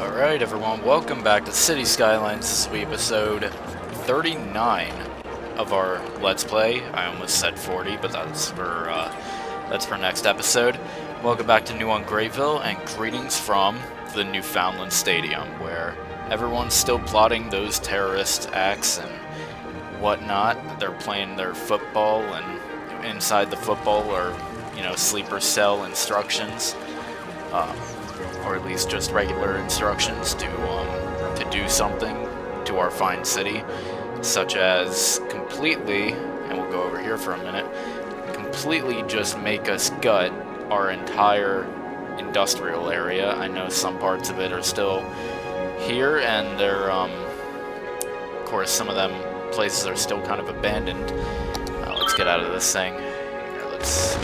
Alright everyone, welcome back to City Skylines. This will be episode 39 of our Let's Play. I almost said 40, but that's for next episode. Welcome back to New on Grayville, and greetings from the Newfoundland Stadium, where everyone's still plotting those terrorist acts and whatnot. They're playing their football, and inside the football are, sleeper cell instructions. Or at least just regular instructions to do something to our fine city, such as completely, and we'll go over here for a minute, completely just make us gut our entire industrial area. I know some parts of it are still here, and they're, of course, some of them places are still kind of abandoned. Let's get out of this thing. Here, let's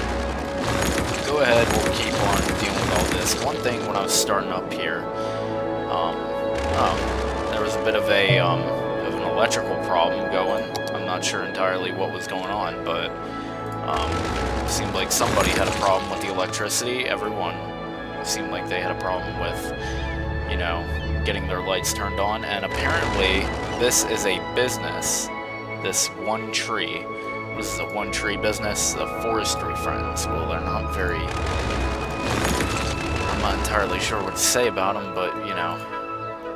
go ahead, we'll keep on dealing with all this. One thing when I was starting up here, there was a bit of an electrical problem going. I'm not sure entirely what was going on, but it seemed like somebody had a problem with the electricity. Everyone seemed like they had a problem with, getting their lights turned on, and apparently this is a business, this One Tree. This is a One Tree business, the forestry friends. Well, they're not very... I'm not entirely sure what to say about them, but,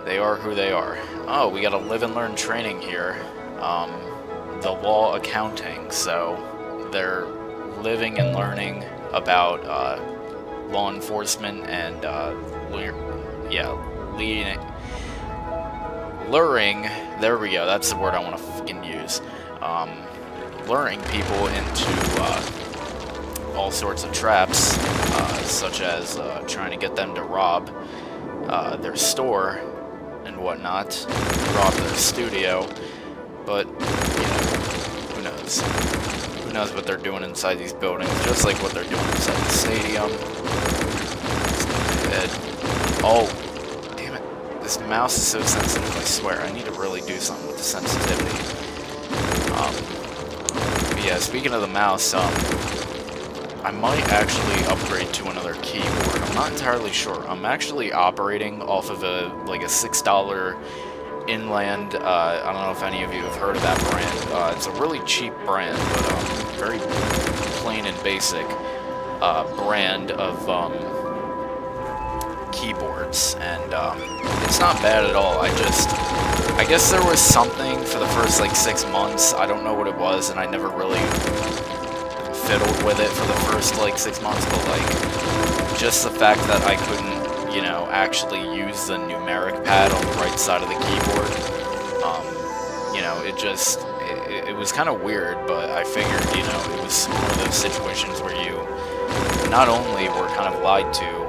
they are who they are. Oh, we got a live and learn training here. The law accounting, so they're living and learning about law enforcement and, luring, there we go, that's the word I want to fucking use. Luring people into all sorts of traps, such as trying to get them to rob their store and whatnot, rob their studio, but who knows? Who knows what they're doing inside these buildings, just like what they're doing inside the stadium. Oh, damn it. This mouse is so sensitive, I swear. I need to really do something with the sensitivity. Yeah, speaking of the mouse, I might actually upgrade to another keyboard. I'm not entirely sure. I'm actually operating off of a $6 Inland. I don't know if any of you have heard of that brand. It's a really cheap brand, but very plain and basic brand of keyboards, and it's not bad at all. I guess there was something for the first 6 months. I don't know what it was, and I never really fiddled with it for the first 6 months, but just the fact that I couldn't, actually use the numeric pad on the right side of the keyboard, it was kind of weird, but I figured, it was one of those situations where you not only were kind of lied to,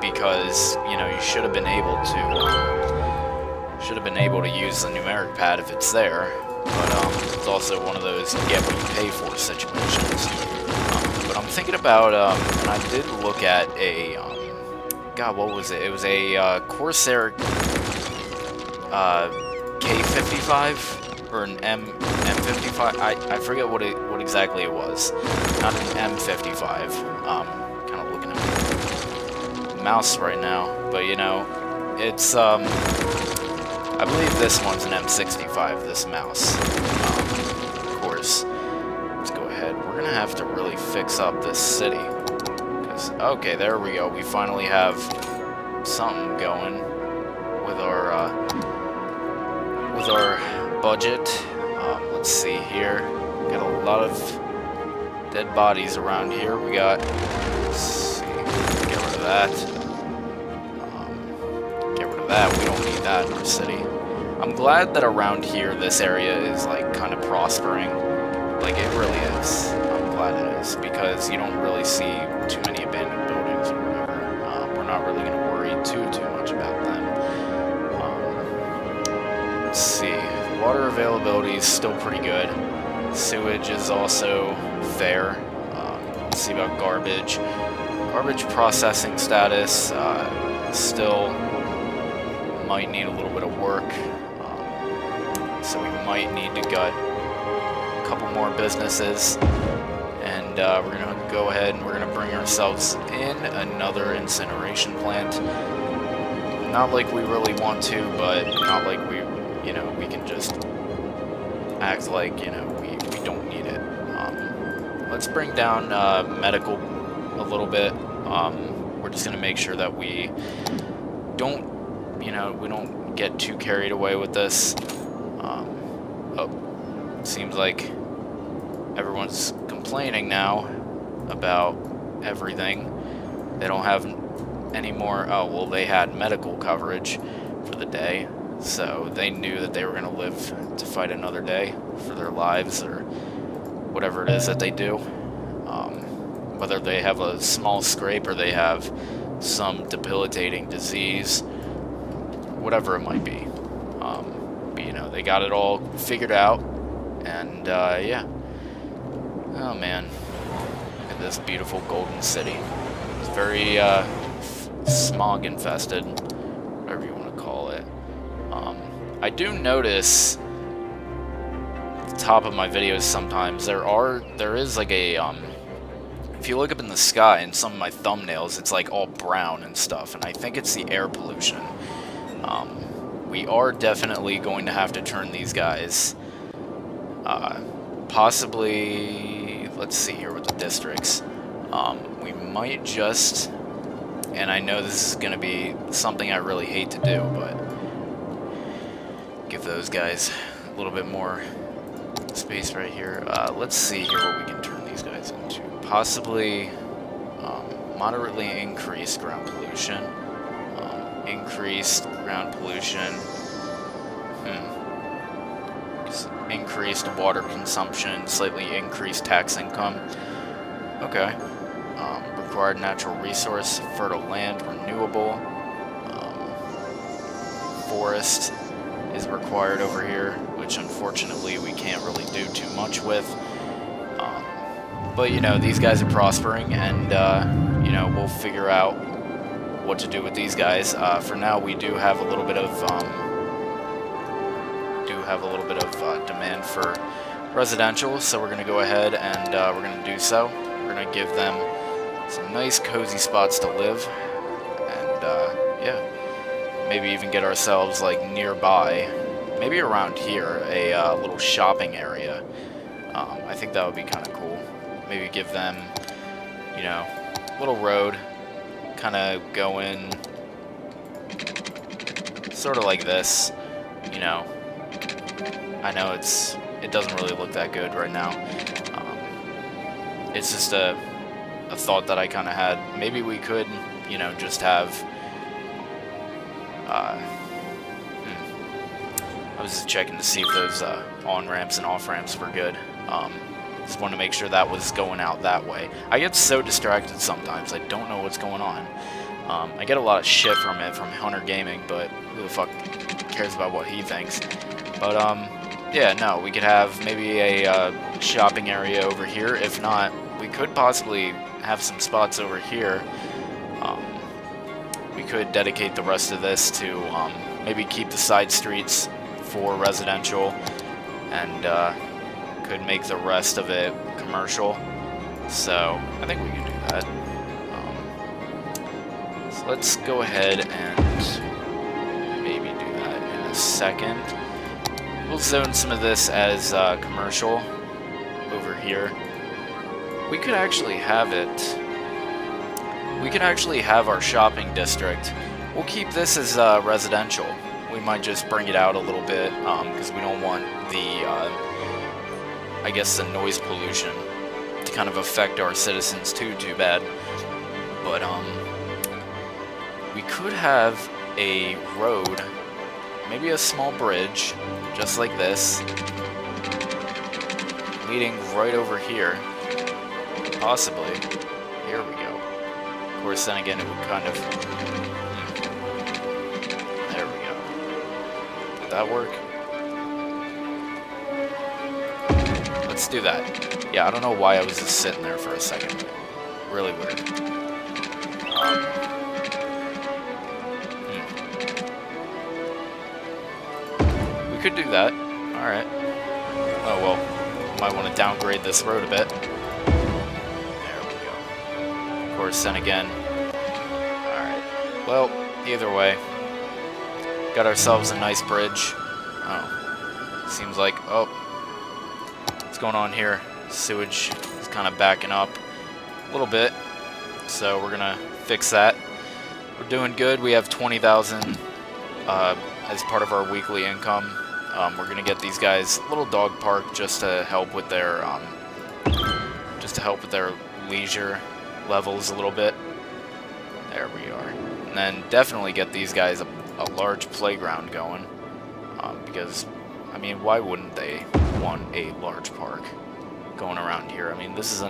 because, you should have been able to use the numeric pad if it's there, but it's also one of those you get what you pay for situations. But I'm thinking about, and I did look at a, God, what was it? It was a Corsair K55 or an M55. I forget what exactly it was. Not an M55. Kind of looking at my mouse right now, but it's I believe this one's an M65, this mouse. Of course. Let's go ahead. We're gonna have to really fix up this city. Okay, there we go. We finally have something going with our budget. Let's see here. Got a lot of dead bodies around here. We got... Let's see. Get rid of that. That we don't need that in our city. I'm glad that around here this area is kind of prospering. It really is. I'm glad it is, because you don't really see too many abandoned buildings or whatever. We're not really going to worry too much about them. Let's see. Water availability is still pretty good. Sewage is also fair. Let's see about garbage. Garbage processing status still might need a little bit of work, so we might need to gut a couple more businesses, and we're going to go ahead and we're going to bring ourselves in another incineration plant. Not like we really want to, but not like we, you know, we can just act like, you know, we don't need it. Let's bring down medical a little bit. We're just going to make sure that we don't, you know, we don't get too carried away with this. Oh, seems like everyone's complaining now about everything. They don't have any more. Oh, well, they had medical coverage for the day, so they knew that they were going to live to fight another day for their lives, or whatever it is that they do. Whether they have a small scrape or they have some debilitating disease, whatever it might be. But, you know, they got it all figured out, and, yeah. Oh, man. Look at this beautiful golden city. It's very, smog infested, whatever you want to call it. I do notice at the top of my videos sometimes there is like a, if you look up in the sky in some of my thumbnails, it's like all brown and stuff, and I think it's the air pollution. We are definitely going to have to turn these guys, possibly, let's see here with the districts. We might just, and I know this is going to be something I really hate to do, but give those guys a little bit more space right here. Let's see here what we can turn these guys into. Possibly moderately increased ground pollution. Increased ground pollution. Increased water consumption, slightly increased tax income. Okay. Required natural resource, fertile land, renewable. Forest is required over here, which unfortunately we can't really do too much with. But, you know, these guys are prospering, and, you know, we'll figure out what to do with these guys. For now, we do have a little bit of, demand for residential, so we're going to go ahead and we're going to do so. We're going to give them some nice cozy spots to live, and yeah, maybe even get ourselves like nearby, maybe around here, a little shopping area. I think that would be kind of cool. Maybe give them, you know, a little road, kind of going sort of like this, you know. I know it doesn't really look that good right now. It's just a thought that I kind of had. Maybe we could, you know, just have, I was just checking to see if those on-ramps and off-ramps were good. Just want to make sure that was going out that way. I get so distracted sometimes, I don't know what's going on. I get a lot of shit from it, from Hunter Gaming, but who the fuck cares about what he thinks? But, yeah, no, we could have maybe a shopping area over here. If not, we could possibly have some spots over here. We could dedicate the rest of this to maybe keep the side streets for residential, and could make the rest of it commercial. So I think we can do that. So let's go ahead and maybe do that in a second. We'll zone some of this as commercial over here. We could actually have it. We could actually have our shopping district. We'll keep this as residential. We might just bring it out a little bit because we don't want the, I guess, the noise pollution to kind of affect our citizens too bad. But we could have a road, maybe a small bridge, just like this, leading right over here. Possibly. Here we go. Of course, then again, it would kind of... There we go. Did that work? Let's do that. Yeah, I don't know why I was just sitting there for a second. Really weird. We could do that. Alright. Oh, well. Might want to downgrade this road a bit. There we go. Of course, then again. Alright. Well, either way, got ourselves a nice bridge. Oh, seems like, oh, what's going on here? Sewage is kind of backing up a little bit, so we're gonna fix that. We're doing good. We have 20,000 as part of our weekly income. We're gonna get these guys a little dog park just to help with their leisure levels a little bit. There we are. And then definitely get these guys a large playground going, because I mean, why wouldn't they want a large park going around here? I mean, this is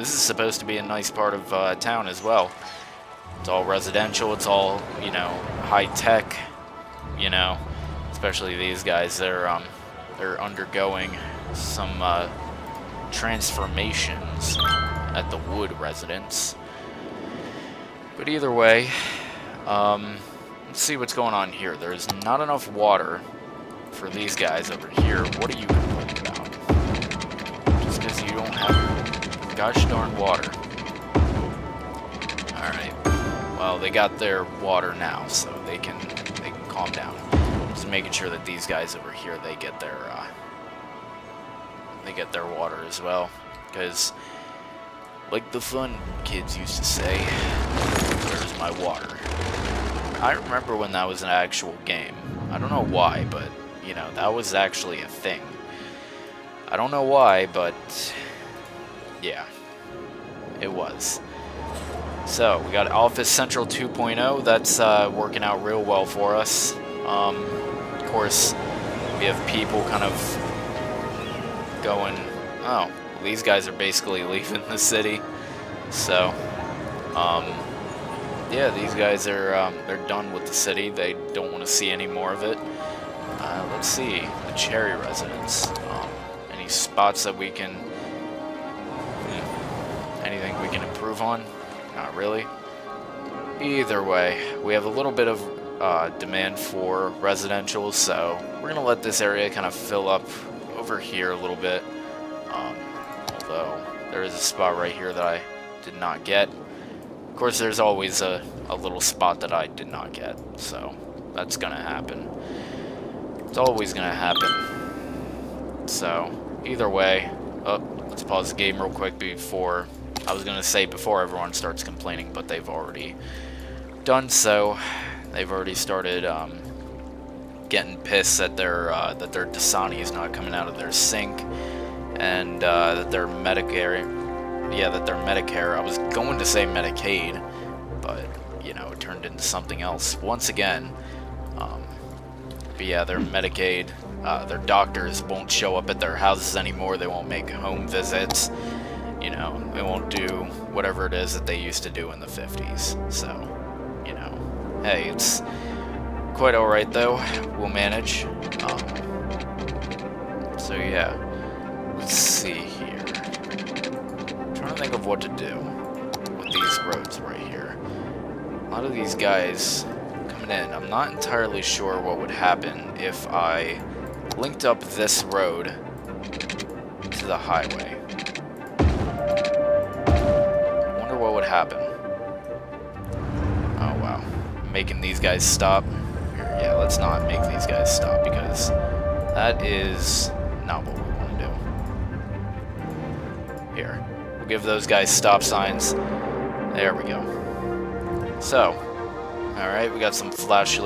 supposed to be a nice part of town as well. It's all residential. It's all, you know, high tech. You know, especially these guys. They're undergoing some transformations at the Wood residence. But either way, let's see what's going on here. There's not enough water for these guys over here. What are you complaining about? Just because you don't have gosh darn water. Alright. Well, they got their water now, so they can calm down. Just making sure that these guys over here, they get their water as well. Because, like the fun kids used to say, where's my water? I remember when that was an actual game. I don't know why, but, you know, that was actually a thing. I don't know why, but, yeah, it was. So, we got Office Central 2.0. That's working out real well for us. Of course, we have people kind of going, oh, these guys are basically leaving the city. So, yeah, these guys are they're done with the city. They don't want to see any more of it. Let's see, the Cherry residence. Any spots that we can, anything we can improve on? Not really. Either way, we have a little bit of demand for residential, so we're gonna let this area kind of fill up over here a little bit. Although there is a spot right here that I did not get. Of course, there's always a little spot that I did not get, so that's gonna happen. It's always gonna happen. So either way, let's pause the game real quick before. I was gonna say before everyone starts complaining, but they've already done so. They've already started getting pissed that their Dasani is not coming out of their sink, and that their Medicare, I was going to say Medicaid, but you know, it turned into something else once again. But yeah, their Medicaid, their doctors won't show up at their houses anymore. They won't make home visits. You know, they won't do whatever it is that they used to do in the 50s. So, you know, hey, it's quite alright though. We'll manage. So yeah, let's see here. I'm trying to think of what to do with these roads right here. A lot of these guys coming in. I'm not entirely sure what would happen if I linked up this road to the highway. Wonder what would happen. Oh wow, making these guys stop. Here, yeah, let's not make these guys stop because that is not what we want to do. Here, we'll give those guys stop signs. There we go. So, all right, we got some flashy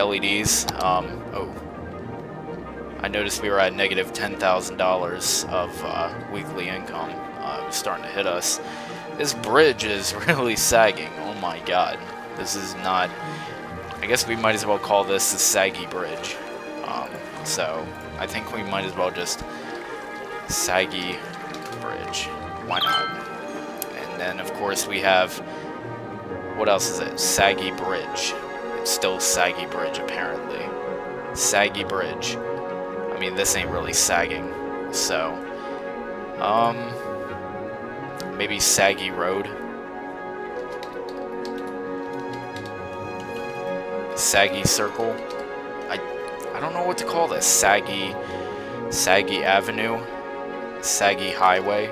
LEDs. Oh. I noticed we were at negative $10,000 of weekly income. It was starting to hit us. This bridge is really sagging. Oh my god. This is not... I guess we might as well call this the saggy bridge. So, I think we might as well just... saggy bridge. Why not? And then, of course, we have... what else is it? Saggy bridge. It's still saggy bridge, apparently. Saggy bridge. I mean, this ain't really sagging, so, maybe Saggy Road? Saggy Circle? I don't know what to call this. Saggy Avenue? Saggy Highway?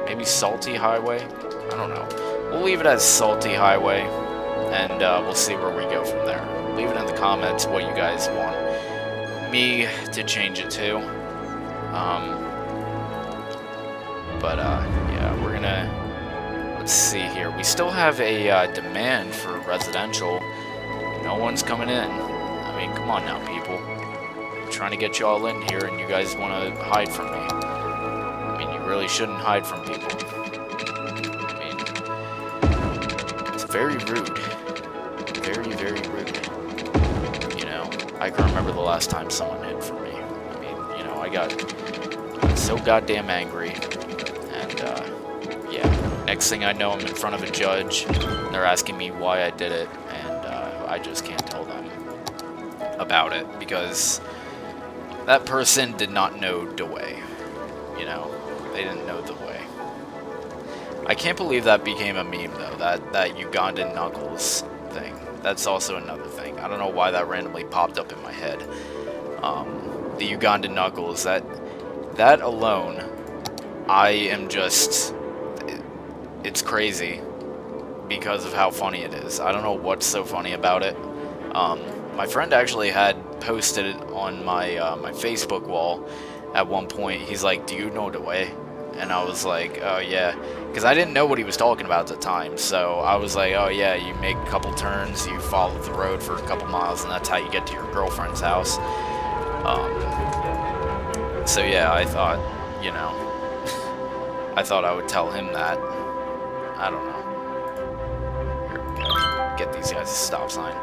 Maybe Salty Highway? I don't know. we'll leave it as Salty Highway, and we'll see where we go from there. Leave it in the comments what you guys want me to change it to. Yeah, we're gonna, let's see here. We still have a demand for residential. No one's coming in. I mean, come on now, people. I'm trying to get you all in here, and you guys want to hide from me. I mean, you really shouldn't hide from people. I mean, it's very rude. Very, very rude. You know, I can remember the last time someone hid from me. I mean, you know, I got so goddamn angry. Yeah, next thing I know, I'm in front of a judge, and they're asking me why I did it, and I just can't tell them about it, because that person did not know the way. You know, they didn't know the way. I can't believe that became a meme, though, that Ugandan Knuckles thing. That's also another thing. I don't know why that randomly popped up in my head. The Ugandan Knuckles, that alone, I am just, it's crazy because of how funny it is. I don't know what's so funny about it. My friend actually had posted it on my my Facebook wall at one point. He's like, "Do you know the way?" And I was like, "Oh yeah," because I didn't know what he was talking about at the time. So I was like, "Oh yeah, you make a couple turns, you follow the road for a couple miles, and that's how you get to your girlfriend's house." So yeah, I thought, you know, I thought I would tell him that. I don't know. Here we go. Get these guys a stop sign.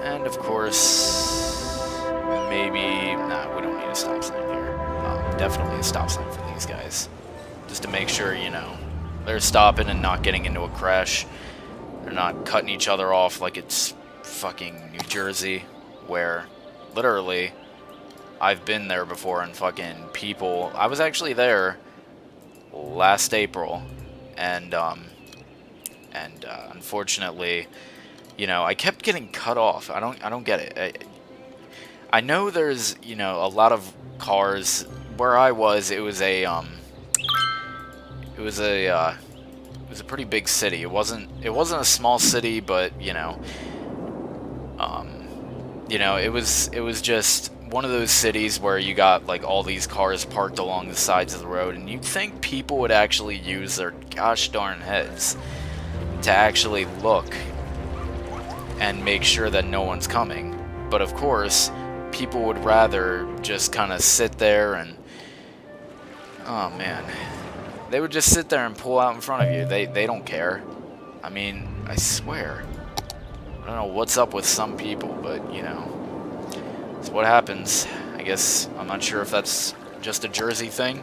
And of course, maybe, nah, we don't need a stop sign here. Definitely a stop sign for these guys. Just to make sure, you know, they're stopping and not getting into a crash. They're not cutting each other off like it's fucking New Jersey, where literally I've been there before, and fucking people, I was actually there last April, and unfortunately, you know, I kept getting cut off. I don't get it. I know there's, you know, a lot of cars where I was. It was a pretty big city. It wasn't a small city, but you know, it was just one of those cities where you got like all these cars parked along the sides of the road, and you'd think people would actually use their gosh darn heads to actually look and make sure that no one's coming. But of course, people would rather just kind of sit there and, oh man, they would just sit there and pull out in front of you. They don't care. I mean, I swear. I don't know what's up with some people, but you know, it's what happens. I guess I'm not sure if that's just a Jersey thing.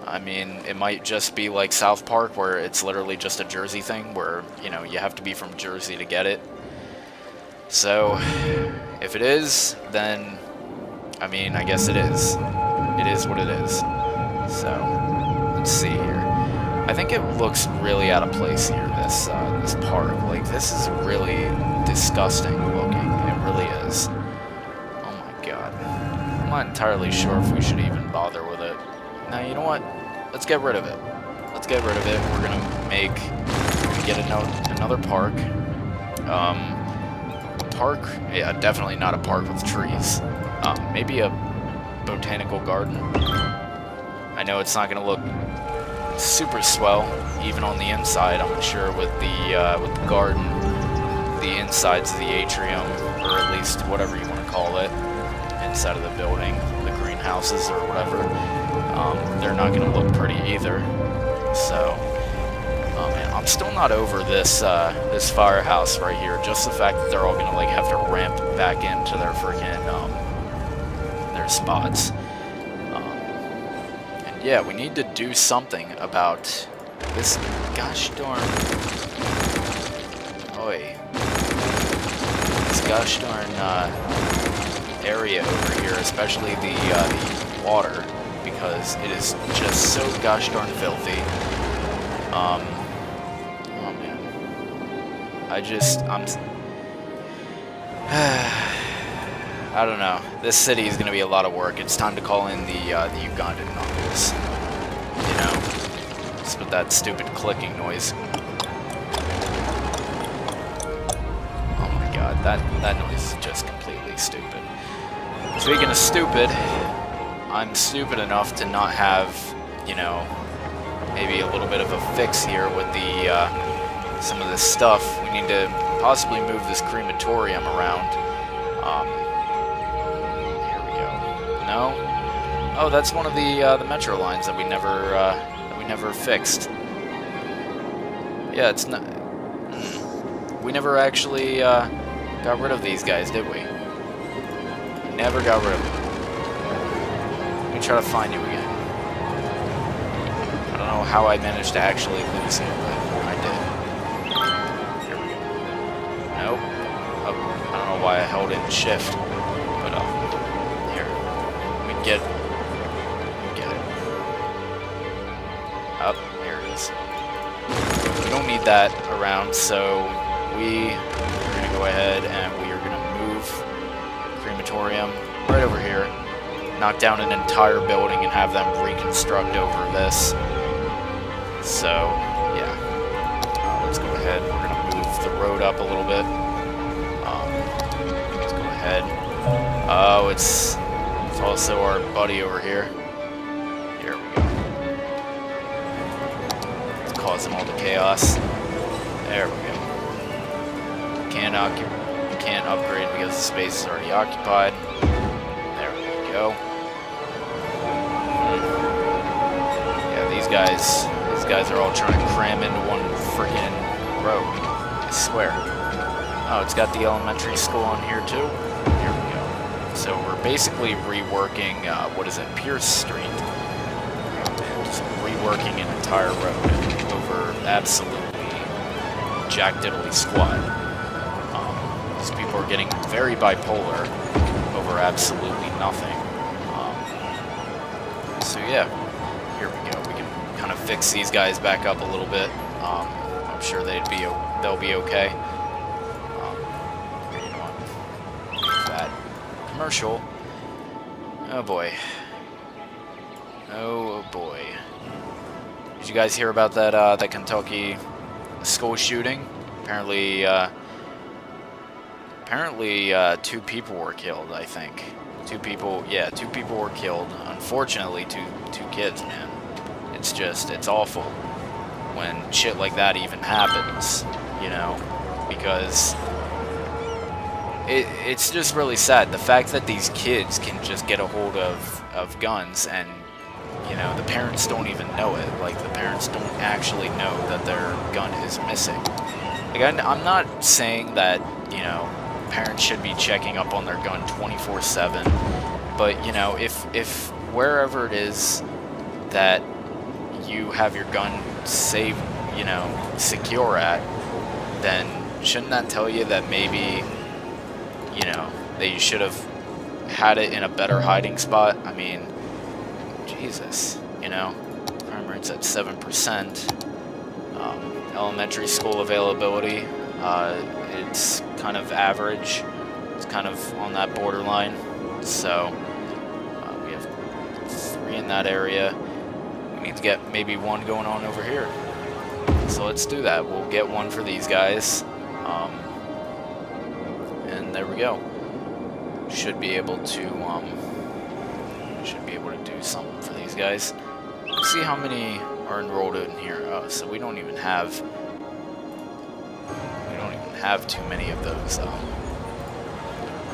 I mean, it might just be like South Park, where it's literally just a Jersey thing, where, you know, you have to be from Jersey to get it. So, if it is, then, I mean, I guess it is. It is what it is. So, let's see here. I think it looks really out of place here, this park. Like, this is really disgusting looking. It really is. Oh my god. I'm not entirely sure if we should even bother with it. Now, you know what? Let's get rid of it. Let's get rid of it. We're gonna get another park. Park? Yeah, definitely not a park with trees. Maybe a botanical garden. I know it's not gonna look super swell, even on the inside. I'm sure with the garden, the insides of the atrium, or at least whatever you want to call it, inside of the building, the greenhouses or whatever, they're not gonna look pretty either. So, oh man, I'm still not over this this firehouse right here. Just the fact that they're all gonna like have to ramp back into their freaking their spots. And yeah, we need to do something about this gosh darn this gosh darn area over here, especially the water, because it is just so gosh darn filthy. Oh man, I don't know. This city is gonna be a lot of work. It's time to call in the Ugandan Knuckles. You know, just with that stupid clicking noise. that noise is just completely stupid. Speaking of stupid, I'm stupid enough to not have, you know, maybe a little bit of a fix here with the some of this stuff. We need to possibly move this crematorium around. Here we go. No? Oh, that's one of the metro lines that we never fixed. Yeah, it's not. We never actually got rid of these guys, did we? We never got rid of them. Let me try to find you again. I don't know how I managed to actually lose you, but I did. Here we go. Nope. Oh, I don't know why I held in shift, but here. We get it. Up, here it is. We don't need that around, so we are going to go ahead and we are going to move crematorium right over here, knock down an entire building and have them reconstruct over this. So, yeah. Let's go ahead. We're going to move the road up a little bit. Let's go ahead. Oh, it's also our buddy over here. Here we go. It's causing all the chaos. There we go. Can't upgrade because the space is already occupied. There we go. Yeah, these guys are all trying to cram into one freaking road. I swear. Oh, it's got the elementary school on here too. Here we go. So we're basically reworking, what is it, Pierce Street. And just reworking an entire road over absolutely jack diddly squat. These people are getting very bipolar over absolutely nothing. So yeah, here we go. We can kind of fix these guys back up a little bit. I'm sure they'll be okay. You know what? That commercial. Oh boy. Oh boy. Did you guys hear about that Kentucky school shooting? Apparently, 2 people were killed, I think. 2 people were killed. Unfortunately, two kids, man. It's awful when shit like that even happens, you know, because it's just really sad. The fact that these kids can just get a hold of guns and, you know, the parents don't even know it. Like, the parents don't actually know that their gun is missing. Like, I'm not saying that, you know, parents should be checking up on their gun 24/7, but you know, if wherever it is that you have your gun safe, you know, secure at, then shouldn't that tell you that maybe, you know, that you should have had it in a better hiding spot? I mean, Jesus, you know, crime rate's at 7%. Elementary school availability, it's kind of average. It's kind of on that borderline. So we have 3 in that area. We need to get maybe 1 going on over here. So let's do that. We'll get 1 for these guys. And there we go. Should be able to do something for these guys. Let's see how many are enrolled in here. Oh, so we don't even have too many of those.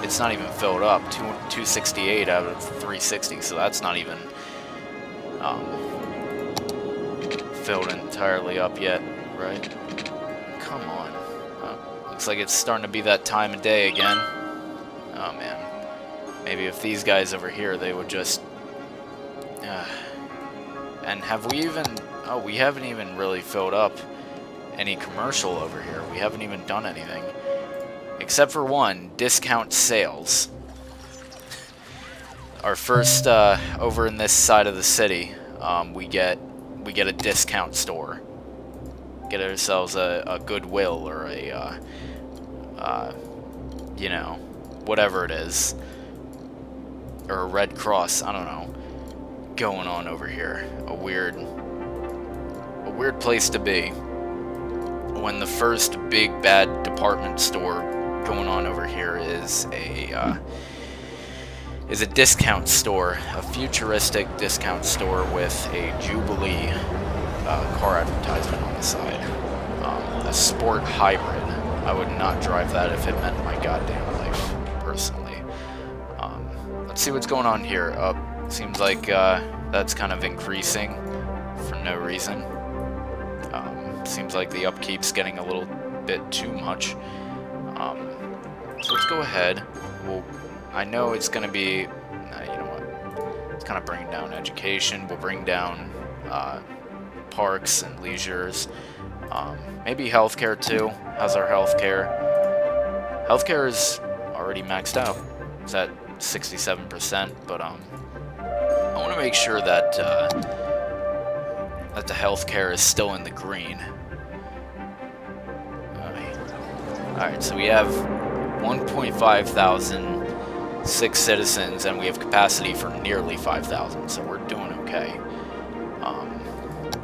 It's not even filled up. 268 out of 360, so that's not even filled entirely up yet, right? Come on. Looks like it's starting to be that time of day again. Oh man. Maybe if these guys over here, they would just... and have we even... Oh, we haven't even really filled up any commercial over here. We haven't even done anything. Except for 1, discount sales. Our first, over in this side of the city, we get a discount store. Get ourselves a Goodwill or a, you know, whatever it is. Or a Red Cross, I don't know. Going on over here. A weird place to be. When the first big bad department store going on over here is a discount store, a futuristic discount store with a Jubilee car advertisement on the side. A sport hybrid. I would not drive that if it meant my goddamn life, personally. Let's see what's going on here. Seems like that's kind of increasing for no reason. Seems like the upkeep's getting a little bit too much. So let's go ahead. I know it's going to be, you know what, it's kind of bringing down education. We'll bring down parks and leisures. Maybe healthcare too. How's our healthcare? Healthcare is already maxed out. It's at 67%, but I want to make sure that that the healthcare is still in the green. Alright, so we have 1.5 thousand 6 citizens, and we have capacity for nearly 5,000, so we're doing okay.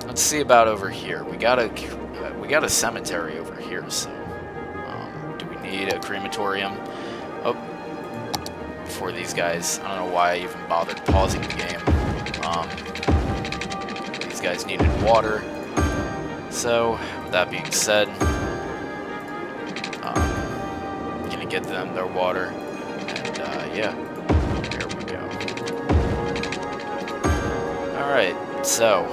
Let's see about over here. We got a cemetery over here, so do we need a crematorium? Oh, for these guys. I don't know why I even bothered pausing the game. These guys needed water. So, with that being said, gonna get them their water. And yeah, here we go. Alright, so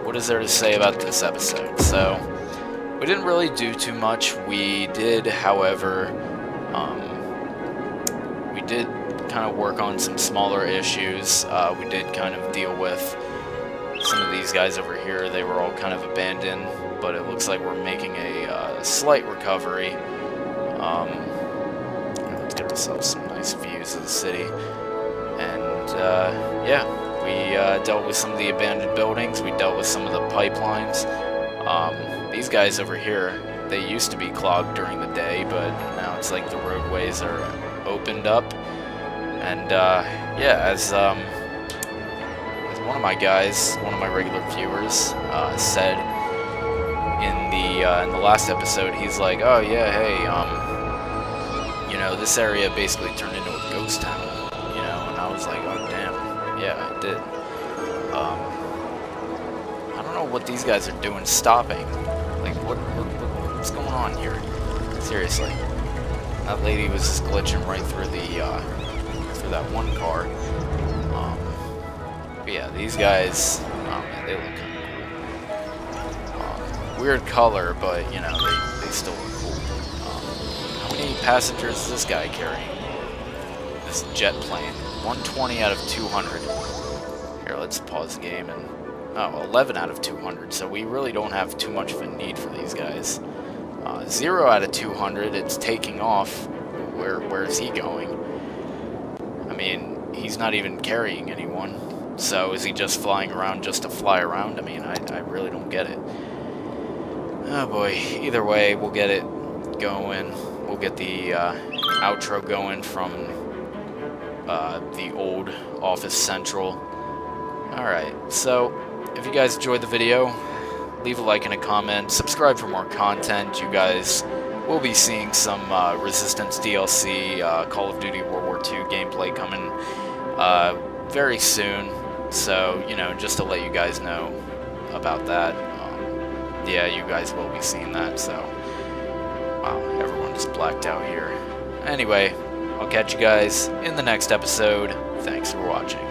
what is there to say about this episode? So, we didn't really do too much. We did, however, we did kind of work on some smaller issues. We did kind of deal with some of these guys over here. They were all kind of abandoned, but it looks like we're making a slight recovery. Let's get ourselves some nice views of the city. And yeah, we dealt with some of the abandoned buildings. We dealt with some of the pipelines. These guys over here, they used to be clogged during the day, but now it's like the roadways are opened up. And yeah, as one of my guys, one of my regular viewers, said in the last episode, he's like, oh yeah, hey, you know, this area basically turned into a ghost town, you know, and I was like, oh damn, yeah, it did. I don't know what these guys are doing stopping. Like, what's going on here? Seriously. That lady was just glitching right through through that one car. But yeah, these guys, oh man, they look kind of cool. Weird color, but you know, they still look cool. How many passengers is this guy carrying? This jet plane. 120 out of 200. Here, let's pause the game and... Oh, 11 out of 200, so we really don't have too much of a need for these guys. 0 out of 200, it's taking off. Where is he going? I mean, he's not even carrying anyone. So is he just flying around just to fly around? I mean, I really don't get it. Oh boy, either way, we'll get it going. We'll get the outro going from the old Office Central. Alright, so if you guys enjoyed the video, leave a like and a comment, subscribe for more content. You guys will be seeing some Resistance DLC, Call of Duty World War II gameplay coming very soon. So, you know, just to let you guys know about that. Yeah, you guys will be seeing that, so... Wow, everyone just blacked out here. Anyway, I'll catch you guys in the next episode. Thanks for watching.